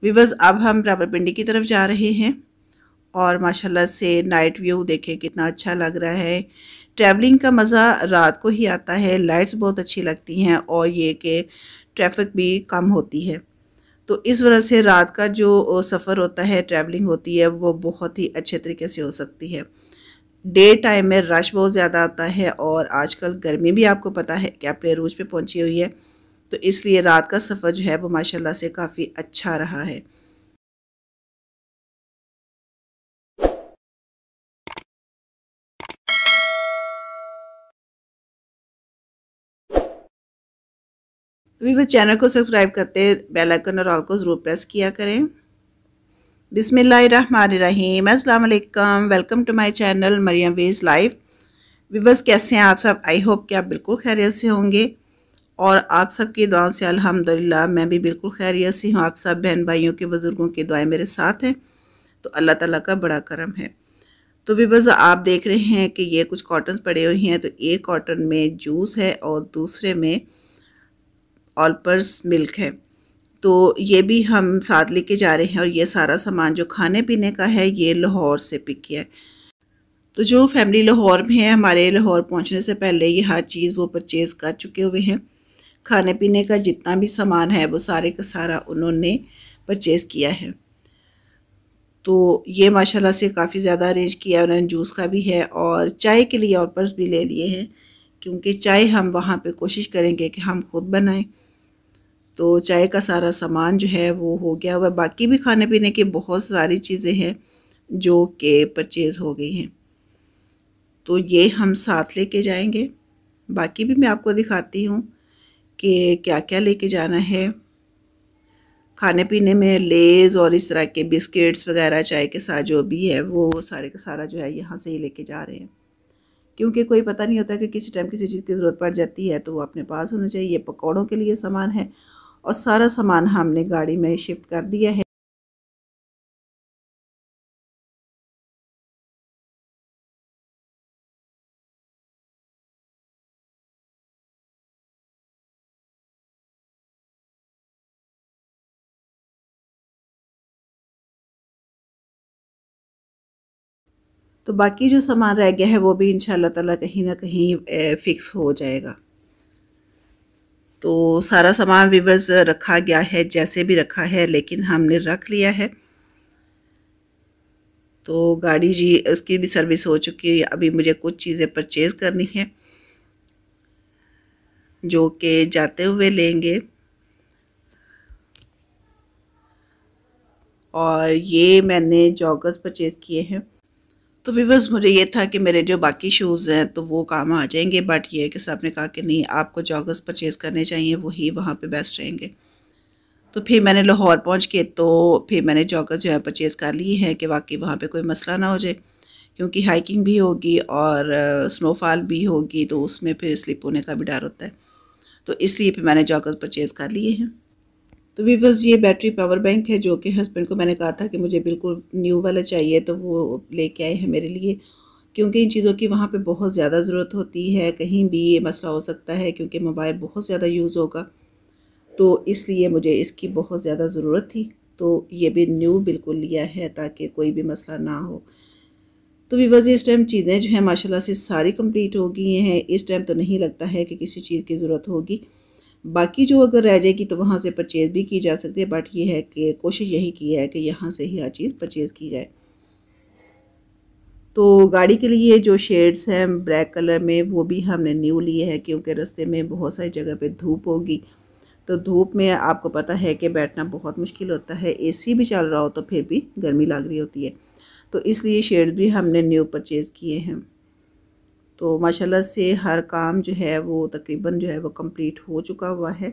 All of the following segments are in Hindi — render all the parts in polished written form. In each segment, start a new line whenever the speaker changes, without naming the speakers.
वीवर्स अब हम रावलपिंडी की तरफ जा रहे हैं और माशाल्लाह से नाइट व्यू देखें कितना अच्छा लग रहा है। ट्रैवलिंग का मज़ा रात को ही आता है, लाइट्स बहुत अच्छी लगती हैं और ये कि ट्रैफिक भी कम होती है। तो इस वजह से रात का जो सफ़र होता है, ट्रैवलिंग होती है, वो बहुत ही अच्छे तरीके से हो सकती है। डे टाइम में रश बहुत ज़्यादा आता है और आजकल गर्मी भी आपको पता है कि अपने अरूज पे पहुंची हुई है, तो इसलिए रात का सफ़र जो है वो माशाल्लाह से काफ़ी अच्छा रहा है। अभी वो चैनल को सब्सक्राइब करते बेल आइकन और ऑल को ज़रूर प्रेस किया करें। बिस्मिल्लाहिर्रहमानिर्रहीम, अस्सलाम वालेकुम, welcome to my channel Mariyam veg life. Viewers कैसे हैं आप सब? आई होप कि आप बिल्कुल खैरियत से होंगे और आप सबकी दुआओं से अल्हम्दुलिल्लाह मैं भी बिल्कुल खैरियत से हूँ। आप सब बहन भाइयों के बुज़ुर्गों की दुआएं मेरे साथ हैं, तो अल्लाह ताला का बड़ा करम है। तो व्यूअर्स आप देख रहे हैं कि ये कुछ कॉटन पड़े हुए हैं, तो एक कॉटन में जूस है और दूसरे में ऑलपर्स मिल्क है। तो ये भी हम साथ लेके जा रहे हैं और ये सारा सामान जो खाने पीने का है ये लाहौर से पिक किया है। तो जो फैमिली लाहौर में है, हमारे लाहौर पहुंचने से पहले ये हर चीज़ वो परचेज़ कर चुके हुए हैं। खाने पीने का जितना भी सामान है वो सारे का सारा उन्होंने परचेज़ किया है। तो ये माशाल्लाह से काफ़ी ज़्यादा अरेंज किया है उन्होंने। जूस का भी है और चाय के लिए और पर्स भी ले लिए हैं, क्योंकि चाय हम वहाँ पे कोशिश करेंगे कि हम खुद बनाएं। तो चाय का सारा सामान जो है वो हो गया हुआ। बाकी भी खाने पीने की बहुत सारी चीज़ें हैं जो कि परचेज़ हो गई हैं, तो ये हम साथ लेके जाएंगे। बाकी भी मैं आपको दिखाती हूँ कि क्या क्या लेके जाना है। खाने पीने में लेज़ और इस तरह के बिस्किट्स वगैरह चाय के साथ जो भी है वो सारे का सारा जो है यहाँ से ही लेके जा रहे हैं, क्योंकि कोई पता नहीं होता कि किसी टाइम किसी चीज़ की ज़रूरत पड़ जाती है, तो वो अपने पास होना चाहिए। ये पकौड़ों के लिए सामान है और सारा सामान हमने गाड़ी में शिफ्ट कर दिया है। तो बाकी जो सामान रह गया है वो भी इंशाल्लाह ताला कहीं ना कहीं फिक्स हो जाएगा। तो सारा सामान वीवर्स रखा गया है, जैसे भी रखा है, लेकिन हमने रख लिया है। तो गाड़ी जी उसकी भी सर्विस हो चुकी है। अभी मुझे कुछ चीज़ें परचेज़ करनी है जो कि जाते हुए लेंगे। और ये मैंने जॉगर्स परचेज़ किए हैं। तो व्यूअर्स मुझे ये था कि मेरे जो बाकी शूज़ हैं तो वो काम आ जाएंगे, बट ये है कि सब ने कहा कि नहीं, आपको जॉगर्स परचेज़ करने चाहिए, वही वहाँ पे बेस्ट रहेंगे। तो फिर मैंने लाहौर पहुँच के तो फिर मैंने जॉगर्स जो है परचेज़ कर लिए हैं कि वाकई वहाँ पे कोई मसला ना हो जाए, क्योंकि हाइकिंग भी होगी और स्नोफॉल भी होगी, तो उसमें फिर स्लिप होने का भी डर होता है। तो इसलिए फिर मैंने जॉगर्स परचेज़ कर लिए हैं। तो वीवर्स ये बैटरी पावर बैंक है जो कि हस्बैंड को मैंने कहा था कि मुझे बिल्कुल न्यू वाला चाहिए, तो वो लेके आए हैं मेरे लिए, क्योंकि इन चीज़ों की वहाँ पे बहुत ज़्यादा ज़रूरत होती है। कहीं भी ये मसला हो सकता है क्योंकि मोबाइल बहुत ज़्यादा यूज़ होगा, तो इसलिए मुझे इसकी बहुत ज़्यादा ज़रूरत थी। तो ये भी न्यू बिल्कुल लिया है ताकि कोई भी मसला ना हो। तो वीवर्स इस टाइम चीज़ें जो हैं माशाल्लाह से सारी कंप्लीट हो गई हैं। इस टाइम तो नहीं लगता है कि किसी चीज़ की ज़रूरत होगी। बाकी जो अगर रह जाएगी तो वहाँ से परचेज़ भी की जा सकती है, बट ये है कि कोशिश यही की है कि यहाँ से ही हर चीज़ परचेज़ की जाए। तो गाड़ी के लिए जो शेड्स हैं ब्लैक कलर में वो भी हमने न्यू लिए हैं, क्योंकि रास्ते में बहुत सारी जगह पे धूप होगी। तो धूप में आपको पता है कि बैठना बहुत मुश्किल होता है, एसी भी चल रहा हो तो फिर भी गर्मी लग रही होती है। तो इसलिए शेड्स भी हमने न्यू परचेज़ किए हैं। तो माशाल्लाह से हर काम जो है वो तकरीबन जो है वो कंप्लीट हो चुका हुआ है।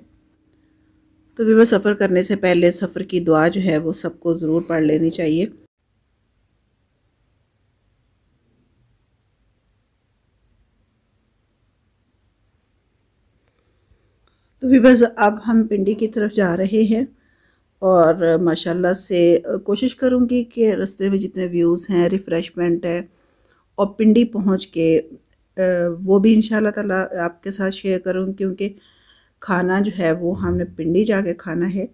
तो भी वो सफ़र करने से पहले सफ़र की दुआ जो है वो सबको ज़रूर पढ़ लेनी चाहिए। तो भी बस अब हम पिंडी की तरफ जा रहे हैं और माशाल्लाह से कोशिश करूँगी कि रास्ते में जितने व्यूज़ हैं, रिफ़्रेशमेंट है और पिंडी पहुँच के वो भी इंशाल्लाह ताला आपके साथ शेयर करूँ, क्योंकि खाना जो है वो हमने पिंडी जाके खाना है।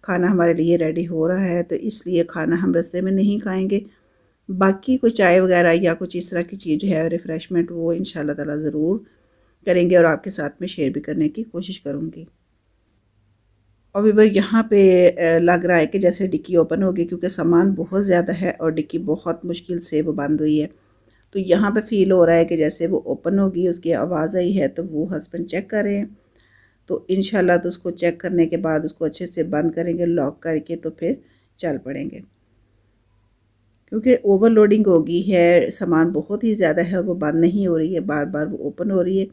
खाना हमारे लिए रेडी हो रहा है, तो इसलिए खाना हम रास्ते में नहीं खाएंगे। बाकी कोई चाय वगैरह या कुछ इस तरह की चीज़ है रिफ़्रेशमेंट, वो इंशाल्लाह ताला ज़रूर करेंगे और आपके साथ में शेयर भी करने की कोशिश करूँगी। और भी भाई यहाँ पे लग रहा है कि जैसे डिक्की ओपन होगी, क्योंकि सामान बहुत ज़्यादा है और डिक्की बहुत मुश्किल से वो बंद हुई है। तो यहाँ पे फ़ील हो रहा है कि जैसे वो ओपन होगी, उसकी आवाज़ आई है, तो वो हस्बैंड चेक कर रहे हैं। तो इंशाल्लाह तो उसको चेक करने के बाद उसको अच्छे से बंद करेंगे लॉक करके, तो फिर चल पड़ेंगे। क्योंकि ओवरलोडिंग हो गई है, सामान बहुत ही ज़्यादा है और वो बंद नहीं हो रही है, बार बार वो ओपन हो रही है।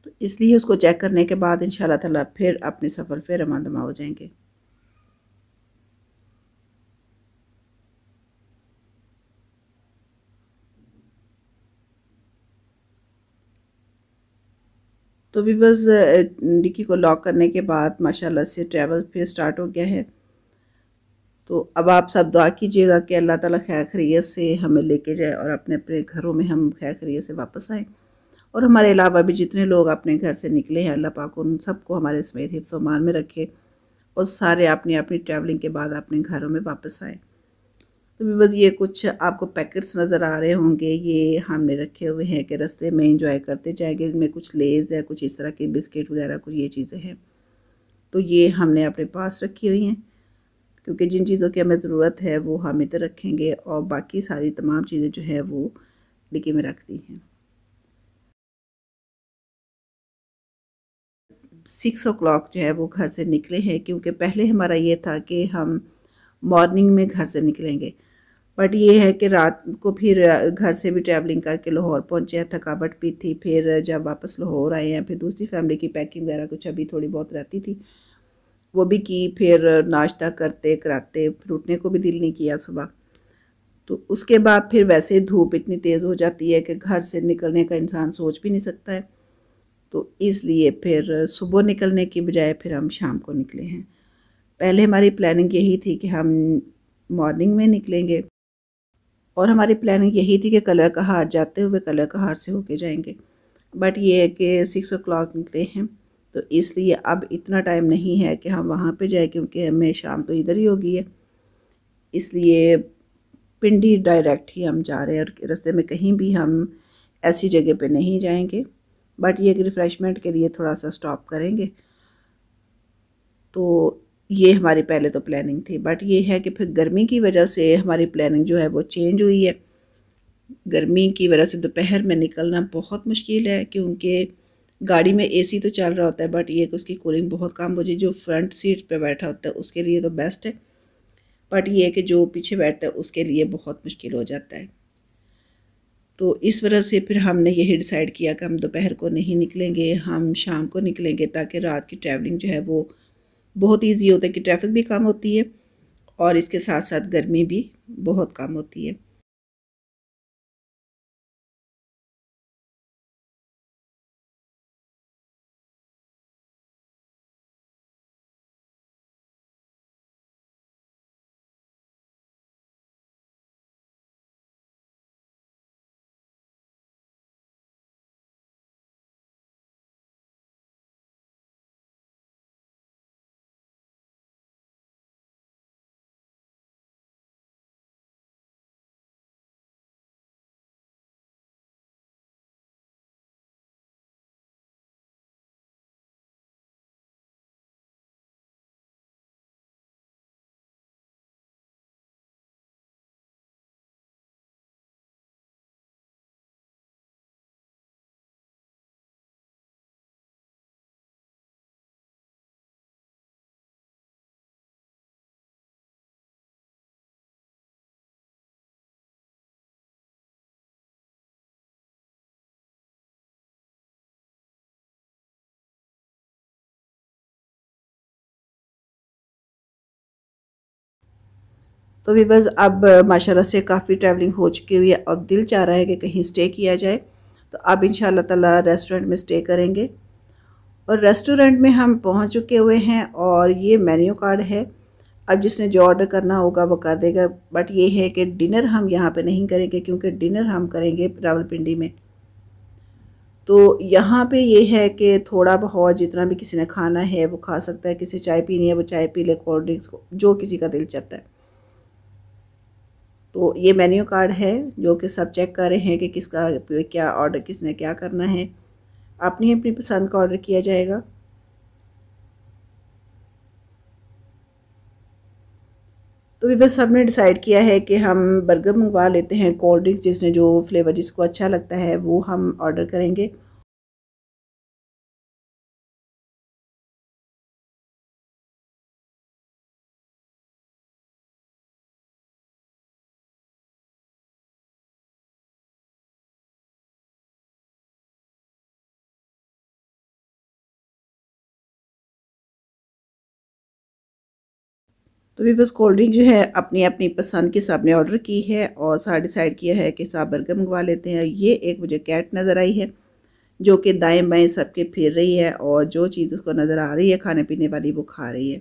तो इसलिए उसको चेक करने के बाद इंशाल्लाह ताला फिर अपने सफ़र पे रवाना हो जाएंगे। तो भी बस डिक्की को लॉक करने के बाद माशाल्लाह से ट्रैवल फिर स्टार्ट हो गया है। तो अब आप सब दुआ कीजिएगा कि अल्लाह ताला खैर खैरियत से हमें लेके जाए और अपने अपने घरों में हम खैर खैरियत से वापस आएँ। और हमारे अलावा भी जितने लोग अपने घर से निकले हैं, अल्लाह पाक उन सबको हमारे समेत हिफ्ज़ व अमान में रखे और सारे अपनी अपनी ट्रैवलिंग के बाद अपने घरों में वापस आए। तो भी बस ये कुछ आपको पैकेट्स नज़र आ रहे होंगे, ये हमने रखे हुए हैं कि रास्ते में इंजॉय करते जाएंगे। इनमें कुछ लेज़ है, कुछ इस तरह के बिस्किट वगैरह, कुछ ये चीज़ें हैं। तो ये हमने अपने पास रखी हुई हैं, क्योंकि जिन चीज़ों की हमें ज़रूरत है वो हम इधर रखेंगे और बाकी सारी तमाम चीज़ें जो है वो डिक्की में रख दी हैं। 6 o'clock जो है वो घर से निकले हैं, क्योंकि पहले हमारा ये था कि हम मॉर्निंग में घर से निकलेंगे। बट ये है कि रात को फिर घर से भी ट्रैवलिंग करके लाहौर पहुँचे हैं, थकावट भी थी। फिर जब वापस लाहौर आए हैं, फिर दूसरी फैमिली की पैकिंग वगैरह कुछ अभी थोड़ी बहुत रहती थी, वो भी की। फिर नाश्ता करते कराते फिर उठने को भी दिल नहीं किया सुबह। तो उसके बाद फिर वैसे धूप इतनी तेज़ हो जाती है कि घर से निकलने का इंसान सोच भी नहीं सकता है। तो इसलिए फिर सुबह निकलने की बजाय फिर हम शाम को निकले हैं। पहले हमारी प्लानिंग यही थी कि हम मॉर्निंग में निकलेंगे और हमारी प्लानिंग यही थी कि कलर का हार जाते हुए कलर का हार से होके जाएंगे। बट ये है कि 6 o'clock निकले हैं, तो इसलिए अब इतना टाइम नहीं है कि हम वहाँ पे जाए, क्योंकि हमें शाम तो इधर ही हो गई है। इसलिए पिंडी डायरेक्ट ही हम जा रहे हैं और रास्ते में कहीं भी हम ऐसी जगह पे नहीं जाएंगे। बट ये रिफ़्रेशमेंट के लिए थोड़ा सा स्टॉप करेंगे। तो ये हमारी पहले तो प्लानिंग थी, बट ये है कि फिर गर्मी की वजह से हमारी प्लानिंग जो है वो चेंज हुई है। गर्मी की वजह से दोपहर में निकलना बहुत मुश्किल है, क्योंकि गाड़ी में एसी तो चल रहा होता है, बट ये कि उसकी कूलिंग बहुत कम हो जाए। जो फ्रंट सीट पे बैठा होता है उसके लिए तो बेस्ट है, बट ये है कि जो पीछे बैठता है उसके लिए बहुत मुश्किल हो जाता है। तो इस वजह से फिर हमने यही डिसाइड किया कि हम दोपहर को नहीं निकलेंगे, हम शाम को निकलेंगे, ताकि रात की ट्रैवलिंग जो है वो बहुत ईजी होता है कि ट्रैफिक भी कम होती है और इसके साथ साथ गर्मी भी बहुत कम होती है। तो भी बस अब माशाल्लाह से काफ़ी ट्रैवलिंग हो चुकी हुई है। अब दिल चाह रहा है कि कहीं स्टे किया जाए, तो अब इंशाल्लाह ताला रेस्टोरेंट में स्टे करेंगे। और रेस्टोरेंट में हम पहुंच चुके हुए हैं और ये मेन्यू कार्ड है। अब जिसने जो ऑर्डर करना होगा वो कर देगा। बट ये है कि डिनर हम यहाँ पे नहीं करेंगे, क्योंकि डिनर हम करेंगे रावलपिंडी में। तो यहाँ पे ये है कि थोड़ा बहुत जितना भी किसी ने खाना है वो खा सकता है, किसी चाय पीनी है वो चाय पी ले, कोल्ड ड्रिंक्स जो किसी का दिल चाहता है। तो ये मेन्यू कार्ड है जो कि सब चेक कर रहे हैं कि किसका क्या ऑर्डर, किसने क्या करना है। अपनी अपनी पसंद का ऑर्डर किया जाएगा। तो भी बस हमने डिसाइड किया है कि हम बर्गर मंगवा लेते हैं, कोल्ड ड्रिंक्स जिसने जो फ्लेवर जिसको अच्छा लगता है वो हम ऑर्डर करेंगे। तो भी बस कोल्ड ड्रिंक जो है अपनी अपनी पसंद की सबने ऑर्डर की है और सारा डिसाइड किया है कि सब बर्गर मंगवा लेते हैं। ये एक मुझे कैट नज़र आई है जो कि दाएं बाएं सबके फिर रही है और जो चीज़ उसको नज़र आ रही है खाने पीने वाली वो खा रही है।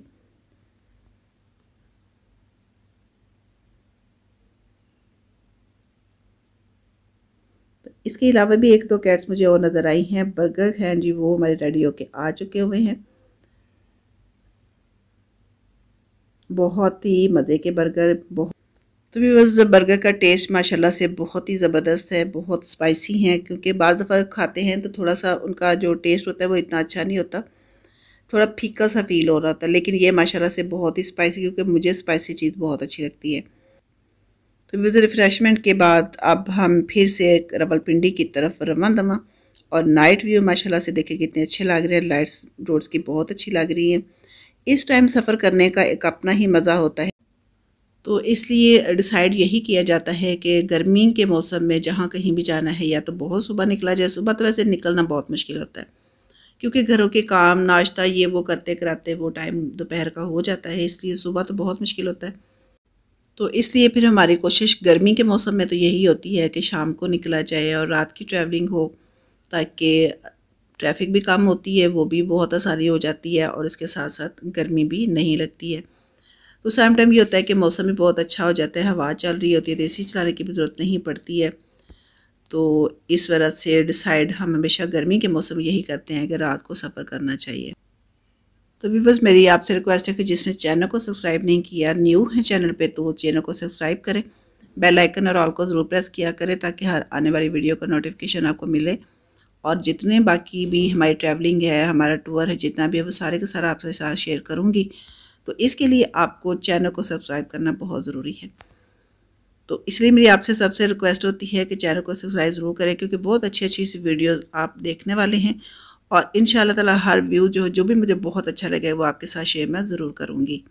तो इसके अलावा भी एक दो कैट्स मुझे और नज़र आई हैं। बर्गर हैं जी वो हमारे रेडी होके आ चुके हुए हैं। बहुत ही मज़े के बर्गर। बहुत तो भी बस बर्गर का टेस्ट माशाल्लाह से बहुत ही ज़बरदस्त है, बहुत स्पाइसी हैं क्योंकि बाज़ दफ़ा खाते हैं तो थोड़ा सा उनका जो टेस्ट होता है वो इतना अच्छा नहीं होता, थोड़ा फीका सा फील हो रहा था। लेकिन ये माशाल्लाह से बहुत ही स्पाइसी, क्योंकि मुझे स्पाइसी चीज़ बहुत अच्छी लगती है। तो विद रिफ़्रेशमेंट के बाद अब हम फिर से रावलपिंडी की तरफ रवां दवां। और नाइट व्यू माशाल्लाह से देखिए कितने अच्छे लग रहे हैं, लाइट्स रोड्स की बहुत अच्छी लग रही हैं। इस टाइम सफ़र करने का एक अपना ही मज़ा होता है। तो इसलिए डिसाइड यही किया जाता है कि गर्मी के मौसम में जहाँ कहीं भी जाना है या तो बहुत सुबह निकला जाए। सुबह तो वैसे निकलना बहुत मुश्किल होता है क्योंकि घरों के काम नाश्ता ये वो करते कराते वो टाइम दोपहर का हो जाता है, इसलिए सुबह तो बहुत मुश्किल होता है। तो इसलिए फिर हमारी कोशिश गर्मी के मौसम में तो यही होती है कि शाम को निकला जाए और रात की ट्रैवलिंग हो, ताकि ट्रैफिक भी कम होती है, वो भी बहुत आसानी हो जाती है और इसके साथ साथ गर्मी भी नहीं लगती है। तो सेम टाइम ये होता है कि मौसम भी बहुत अच्छा हो जाता है, हवा चल रही होती है तो एसी चलाने की भी ज़रूरत नहीं पड़ती है। तो इस वजह से डिसाइड हम हमेशा गर्मी के मौसम में यही करते हैं कि रात को सफ़र करना चाहिए। तो भी बस मेरी आपसे रिक्वेस्ट है कि जिसने चैनल को सब्सक्राइब नहीं किया, न्यू है चैनल पे, तो चैनल को सब्सक्राइब करें, बेल आइकन और ऑल को ज़रूर प्रेस किया करें ताकि हर आने वाली वीडियो का नोटिफिकेशन आपको मिले। और जितने बाकी भी हमारी ट्रैवलिंग है, हमारा टूर है, जितना भी है वो सारे के सारा आपके साथ शेयर करूँगी। तो इसके लिए आपको चैनल को सब्सक्राइब करना बहुत ज़रूरी है। तो इसलिए मेरी आपसे सबसे रिक्वेस्ट होती है कि चैनल को सब्सक्राइब ज़रूर करें क्योंकि बहुत अच्छी अच्छी सी वीडियोस आप देखने वाले हैं। और इंशाल्लाह ताला हर व्यू जो भी मुझे बहुत अच्छा लगे वो आपके साथ शेयर मैं ज़रूर करूँगी।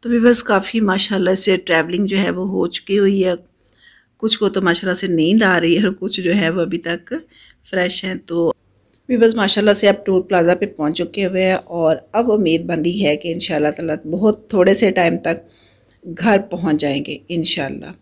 तो भी बस काफ़ी माशाल्लाह से ट्रैवलिंग जो है वो हो चुकी हुई है। कुछ को तो माशाल्लाह से नींद आ रही है और कुछ जो है वो अभी तक फ्रेश हैं। तो भी बस माशाल्लाह से अब टूर प्लाज़ा पे पहुंच चुके हुए हैं और अब उम्मीद बंदी है कि इंशाल्लाह ताला बहुत थोड़े से टाइम तक घर पहुंच जाएंगे इंशाल्लाह।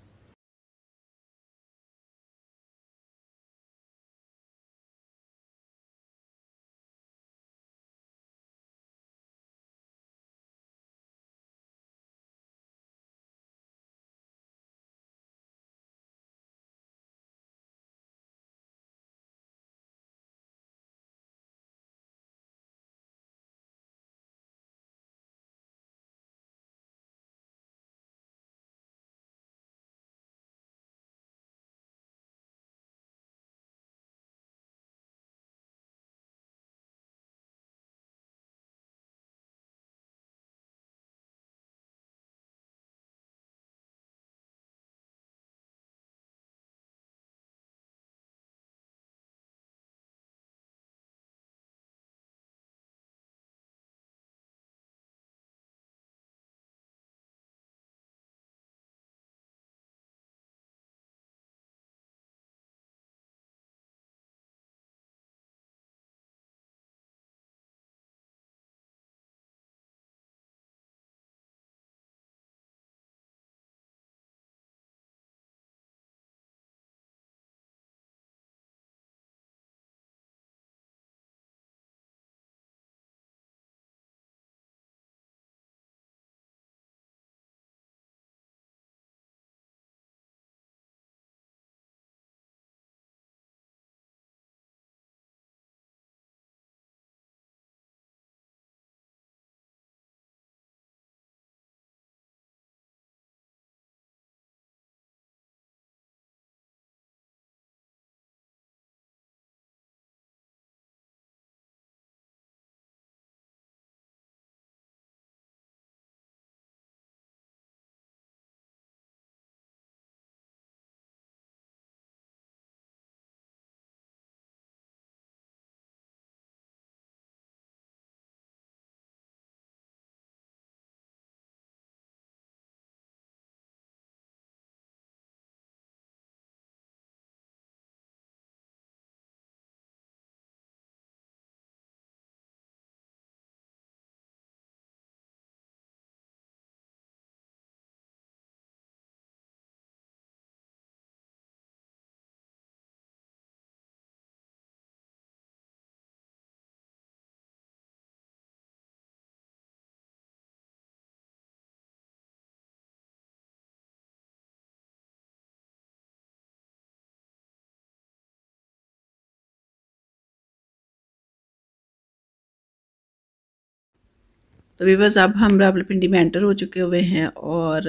तो वीवर्स अब हम रावलपिंडी में एंटर हो चुके हुए हैं और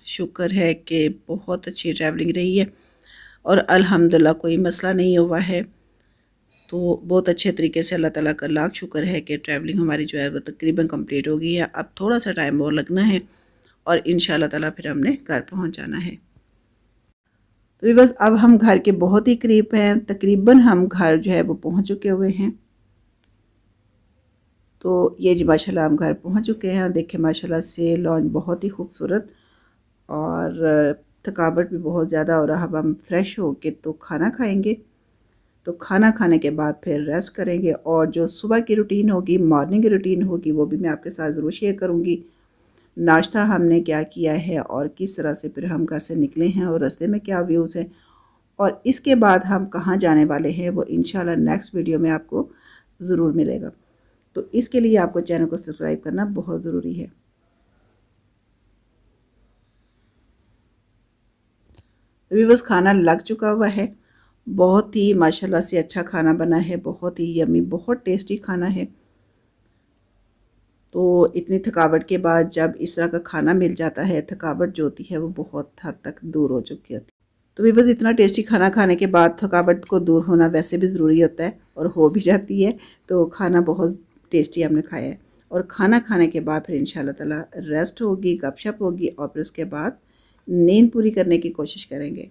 शुक्र है कि बहुत अच्छी ट्रैवलिंग रही है और अल्हम्दुलिल्लाह कोई मसला नहीं हुआ है। तो बहुत अच्छे तरीके से अल्लाह ताला का लाख शुक्र है कि ट्रैवलिंग हमारी जो है वो तकरीबन कंप्लीट हो गई है। अब थोड़ा सा टाइम और लगना है और इंशाल्लाह ताला फिर हमने घर पहुंच जाना है। तो बस अब हम घर के बहुत ही करीब हैं, तकरीबन हम घर जो है वो पहुंच चुके हुए हैं। तो ये जी माशाल्लाह हम घर पहुंच चुके हैं। देखें माशाल्लाह से लॉन्च बहुत ही खूबसूरत और थकावट भी बहुत ज़्यादा हो रहा। अब हम फ्रेश होके तो खाना खाएंगे। तो खाना खाने के बाद फिर रेस्ट करेंगे और जो सुबह की रूटीन होगी, मॉर्निंग की रूटीन होगी, वो भी मैं आपके साथ ज़रूर शेयर करूँगी। नाश्ता हमने क्या किया है और किस तरह से फिर हम घर से निकले हैं और रास्ते में क्या व्यूज़ हैं और इसके बाद हम कहाँ जाने वाले हैं वो इंशाल्लाह नेक्स्ट वीडियो में आपको ज़रूर मिलेगा। तो इसके लिए आपको चैनल को सब्सक्राइब करना बहुत ज़रूरी है। अभी बस खाना लग चुका हुआ है। बहुत ही माशाल्लाह से अच्छा खाना बना है, बहुत ही यम्मी, बहुत टेस्टी खाना है। तो इतनी थकावट के बाद जब इस तरह का खाना मिल जाता है, थकावट जो होती है वो बहुत हद तक दूर हो चुकी होती है। तो भी बस इतना टेस्टी खाना खाने के बाद थकावट को दूर होना वैसे भी ज़रूरी होता है और हो भी जाती है। तो खाना बहुत टेस्टी हमने खाया है और खाना खाने के बाद फिर इंशाल्लाह ताला रेस्ट होगी, गपशप होगी और फिर उसके बाद नींद पूरी करने की कोशिश करेंगे।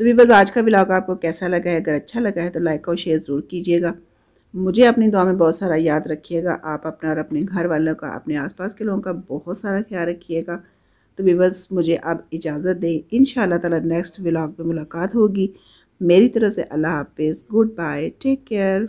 तो भी बस आज का व्लॉग आपको कैसा लगा है? अगर अच्छा लगा है तो लाइक और शेयर ज़रूर कीजिएगा। मुझे अपनी दुआ में बहुत सारा याद रखिएगा। आप अपना और अपने घर वालों का, अपने आसपास के लोगों का बहुत सारा ख्याल रखिएगा। तो भी बस मुझे अब इजाज़त दें। इंशाल्लाह ताला नेक्स्ट व्लॉग में मुलाकात होगी। मेरी तरफ से अल्लाह हाफ़िज़, गुड बाय, टेक केयर।